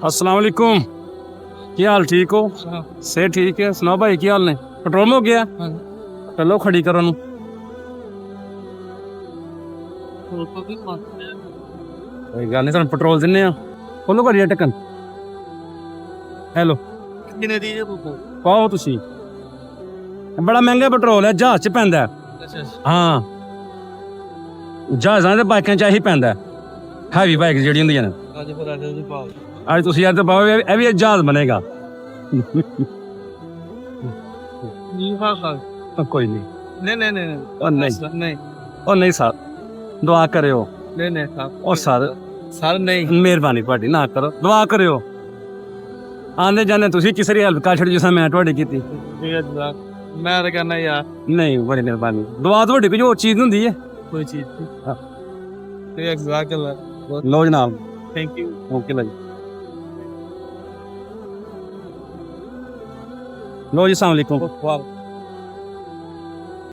अस्सलाम वालेकुम, क्या हाल? ठीक हो? सेहत ठीक है? सुनाओ भाई क्या हाल ने? पेट्रोल में हो गया? चलो खड़ी करो नू। कोई गल नहीं, तुहानू पेट्रोल दिन्ने आ। खोलो करिए ढक्कन। हेलो पाओ तुसी। बड़ा महंगा पेट्रोल है, जहाज च पैंदा है। हाँ जहाज़ां ते बाइकां च ही पैंदा है, हैवी बाइक जेहड़ी हुंदियां ने। अज तुसी यार तो पाओ, ये भी जहाज बनेगा। कोई नहीं नहीं सर, दुआ करियो। सर नहीं, मेहरबानी तुहाडी, ना करो, दुआ करियो। आंदे जाने तुसी किसी दी हेल्प कर छड़ी जिस मैं तुहाडी कीती। मैं तो करना यार। नहीं, बड़ी मेहरबानी, दुआ तुहाडी कोई होर चीज हुंदी है, कोई चीज। लो जनाब, थैंक यू। ओके भाई, लो जी, अस्सलाम वालेकुम।